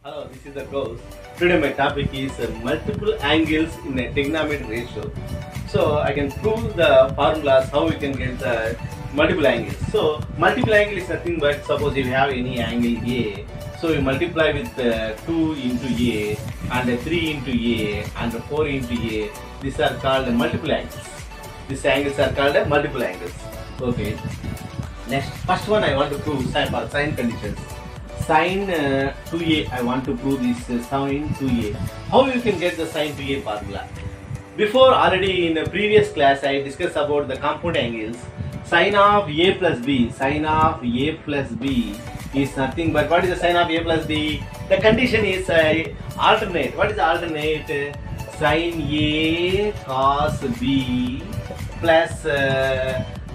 Hello, this is the Ghost. Today my topic is multiple angles in a trigonometric ratio. So I can prove the formulas how we can get the multiple angles. So multiple angle is nothing but suppose if you have any angle A. So you multiply with 2 into A and 3 into A and 4 into A. These are called multiple angles. These angles are called multiple angles. Okay. Next, first one I want to prove sine conditions. Sin 2a, I want to prove this sin 2a. How you can get the sin 2a formula? Before already in the previous class I discussed about the compound angles. Sin of a plus b, sin of a plus b is nothing but what is the sin of a plus b? The condition is alternate. What is alternate? Sin a cos b plus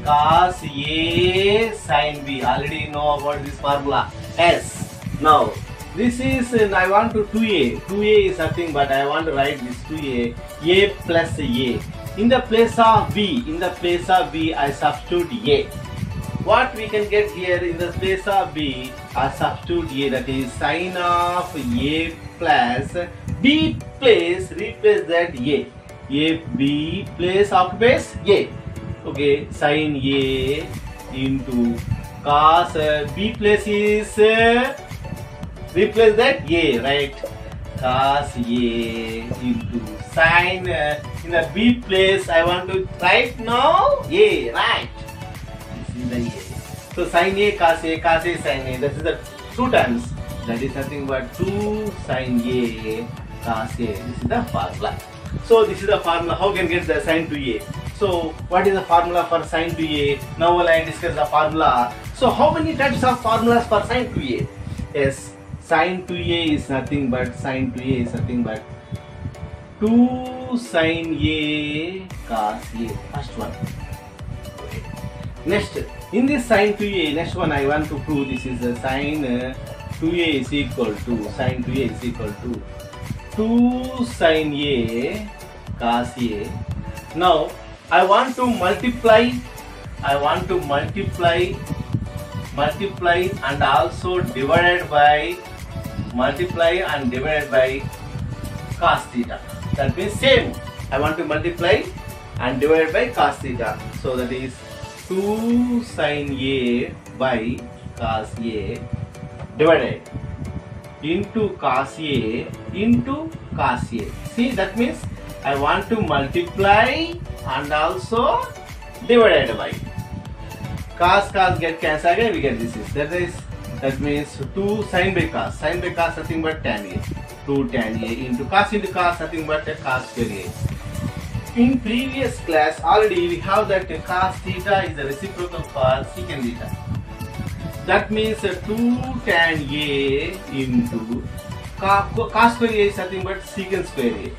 cos a sin b. Already know about this formula. S. Now this is I want to 2a. 2a is nothing but I want to write this 2a. A plus a. In the place of b, I substitute a. What we can get here in the place of b, I substitute a. That is sin of a plus b place replace that a. A b place occupies a. Okay, sin a into cos b place is replace that a, right? Cos a into sin in the b place I want to write now a, right? This is the a. So sin a, cos a, sin a. This is the two terms. That is nothing but 2 sin a cos a. This is the formula. So this is the formula. How can get the sin 2a? So what is the formula for sin 2a? Now I discuss the formula. So how many types of formulas for sin 2a? Yes, sin 2a is nothing but 2 sin a cos a. First one. Okay. Next, in this sin 2a, next one I want to prove this is sin 2a is equal to 2 sin a cos a. Now I want to multiply and also divided by cos theta. That means same. I want to multiply and divide by cos theta. So that is 2 sin a by cos a divided into cos a into cos a. See, that means I want to multiply and also divided by cos get cancelled again, we get this is that means 2 sin by cos nothing but tan a, 2 tan a into cos nothing but cos square a. In previous class already we have that cos theta is the reciprocal for secant theta. That means 2 tan a into cos square a is nothing but secant square a.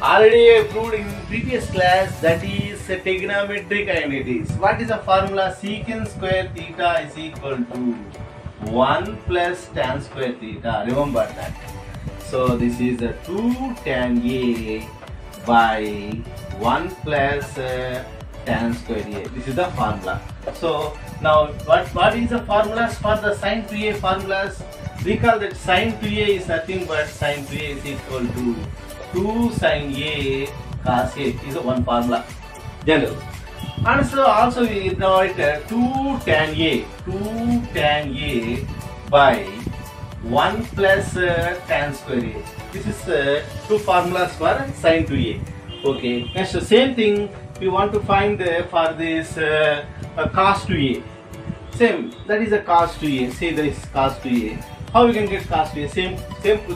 Already I proved in previous class that is trigonometric identities. What is the formula? Secant square theta is equal to 1 plus tan square theta. Remember that. So this is 2 tan a by 1 plus tan square a. This is the formula. So now what is the formulas for the sin 2a formulas? Recall that sin 2a is nothing but sin 2a is equal to 2 sin a cos a is one formula general. And so also we write 2 tan a by 1 plus tan square a. This is two formulas for sin 2a. Okay, next the same thing we want to find for this cos 2a. Same, that is a cos 2a. Say that is cos 2a. How we can get cos 2a? Same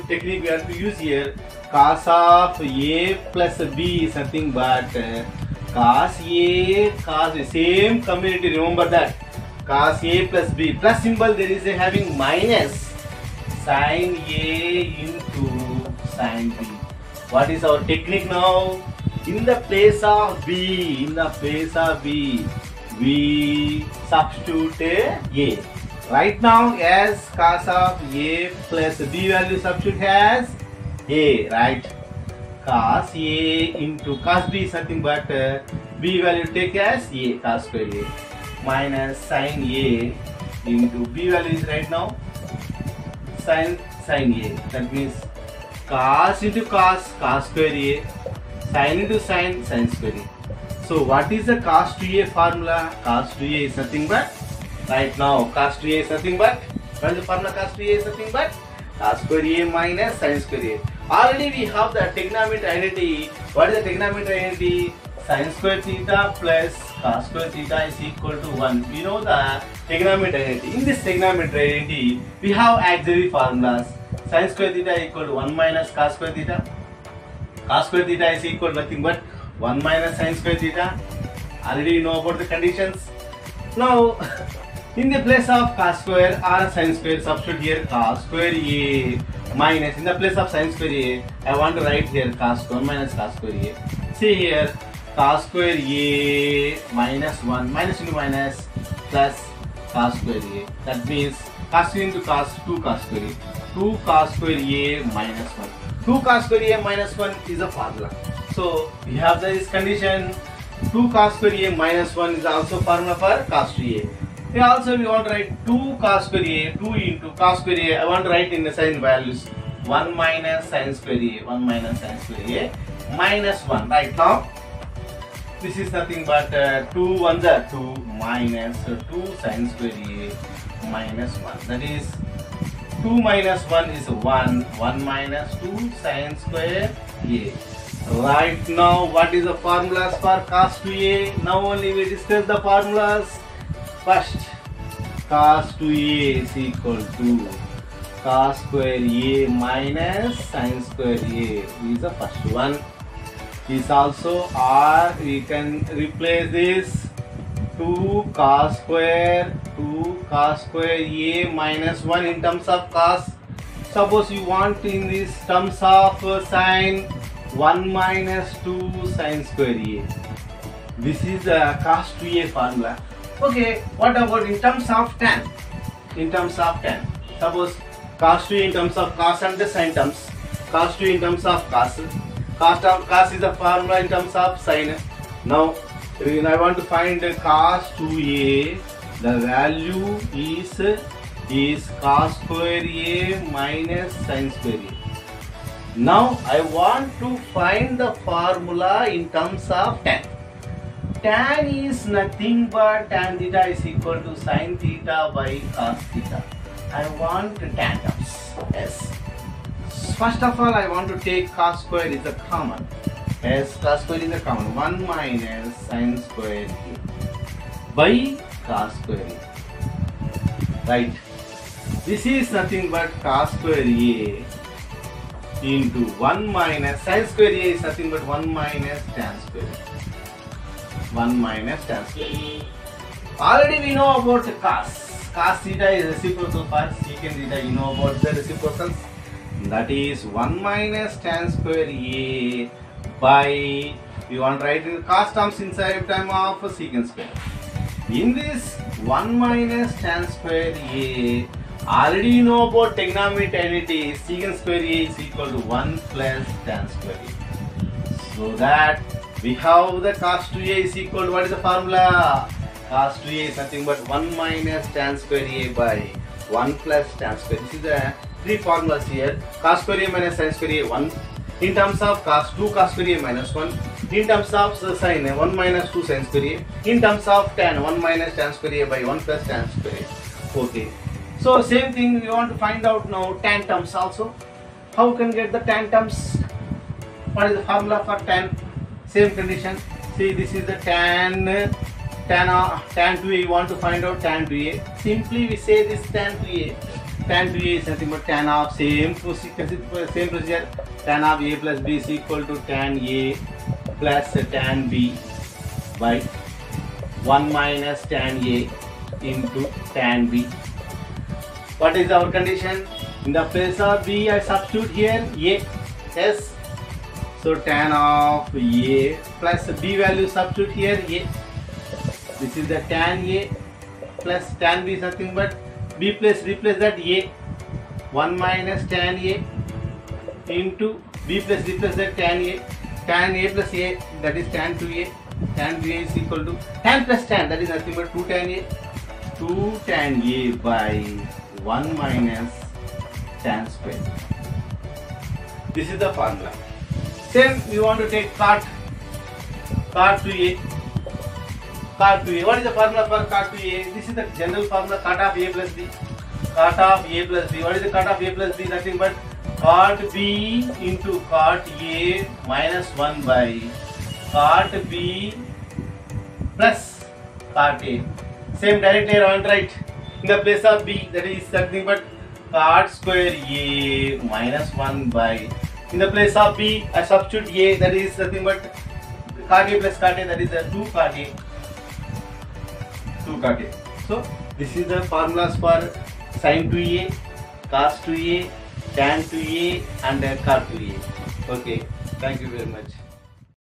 technique we have to use here. Cos of a plus b is nothing but cos a cos a. Same community, remember that. Cos a plus b, plus symbol there is a having minus sin a into sin b. What is our technique now? In the place of b, we substitute a. Right now as cos of a plus b value substitute as a, right? Cos a into cos b is nothing but b value take as a, cos square a, minus sin a into b value is right now sin A. That means cos into cos, cos square A. Sin into sin, sin square A. So what is the cos 2A formula? Cos 2A is nothing but, right now cos 2A is nothing but, what is the formula? Cos 2A is nothing but cos square A minus sin square A. Already we have the trigonometric identity. What is the trigonometric identity? Sin square theta plus cos square theta is equal to 1. We know the trigonometric identity. In this trigonometric identity, we have auxiliary formulas. Sin square theta equal to 1 minus cos square theta. Cos square theta is equal to nothing but 1 minus sin square theta. Already you know about the conditions. Now, in the place of cos square or sin square, substitute here cos square A minus, in the place of sin square A, I want to write here cos square minus cos square A. See here, cos square A minus 1, minus into minus, plus cos square A. That means cos into cos, 2 cos square A. 2 cos square A minus 1. 2 cos square A minus 1 is a formula. So we have this condition. 2 cos square A minus 1 is also formula for cos 2A. Here also we want to write 2 cos square A, 2 into cos square A. I want to write in the sign values 1 minus sin square A, 1 minus sin square A minus 1. Right now, this is nothing but 2 1s are 2 minus 2 sin square A minus 1. That is 2 minus 1 is 1, 1 minus 2 sin square A. Right now, what is the formulas for cos 2A? Now only we discuss the formulas. First, cos 2A is equal to cos square A minus sin square A is the first one. This also, or we can replace this 2 cos square A minus 1 in terms of cos. Suppose you want in this terms of sin 1 minus 2 sin square A. This is the cos 2A formula. Okay, what about in terms of tan? In terms of tan, suppose cos 2 in terms of cos and the sin terms. Cos 2 in terms of cos. Cos is the formula in terms of sin. Now, when I want to find cos 2A, the value is cos square A minus sin square A. Now, I want to find the formula in terms of tan. Tan is nothing but tan theta is equal to sin theta by cos theta. I want tan terms. Yes. First of all, I want to take cos square is a common. Yes, cos square is a common. 1 minus sin square A by cos square A. Right. This is nothing but cos square A into 1 minus sin square A is nothing but 1 minus tan square A. 1 minus tan square. Already we know about the cos. Cos theta is reciprocal for secant theta. You know about the reciprocals. That is 1 minus tan square A by, we want to write in cos terms inside time of secant square. In this 1 minus tan square A, already you know about trigonometric identity. Secant square A is equal to 1 plus tan square A. So that we have the cos 2A is equal to, what is the formula? Cos 2A is nothing but 1 minus tan square A by 1 plus tan square. This is the three formulas here. Cos square A minus sin square A 1. In terms of cos 2 cos square A minus 1. In terms of sin 1 minus 2 sin square A. In terms of tan 1 minus tan square A by 1 plus tan square A. Okay. So same thing we want to find out now tan terms also. How can get the tan terms? What is the formula for tan? Same condition. See, this is the tan 2A. You want to find out tan 2A. Simply we say this tan 2A. Tan 2A is nothing but tan of same procedure. Tan of A plus B is equal to tan A plus tan B by 1 minus tan A into tan B. What is our condition? In the place of B, I substitute here A. Yes. So tan of A plus B value substitute here A. This is the tan A plus tan B is nothing but B plus replace that A. 1 minus tan A into B plus replace that tan A. Tan A plus A, that is tan 2A. Tan 2A is equal to tan plus tan, that is nothing but 2 tan A. 2 tan A by 1 minus tan square. This is the formula. Same we want to take cot 2a. Cot 2a. What is the formula for cot 2a? This is the general formula, cot of a plus b. Cot of a plus b. What is the cot of a plus b? Nothing but cot b into cot a minus 1 by cot b plus cot a. Same directly I want to write in the place of b, that is nothing but cot square a minus 1 by, in the place of b I substitute a, that is nothing but cot a plus cot a, that is 2 cot a. 2 cot a. So this is the formulas for sin 2a, cos 2a, tan 2a and cot 2a. Okay, thank you very much.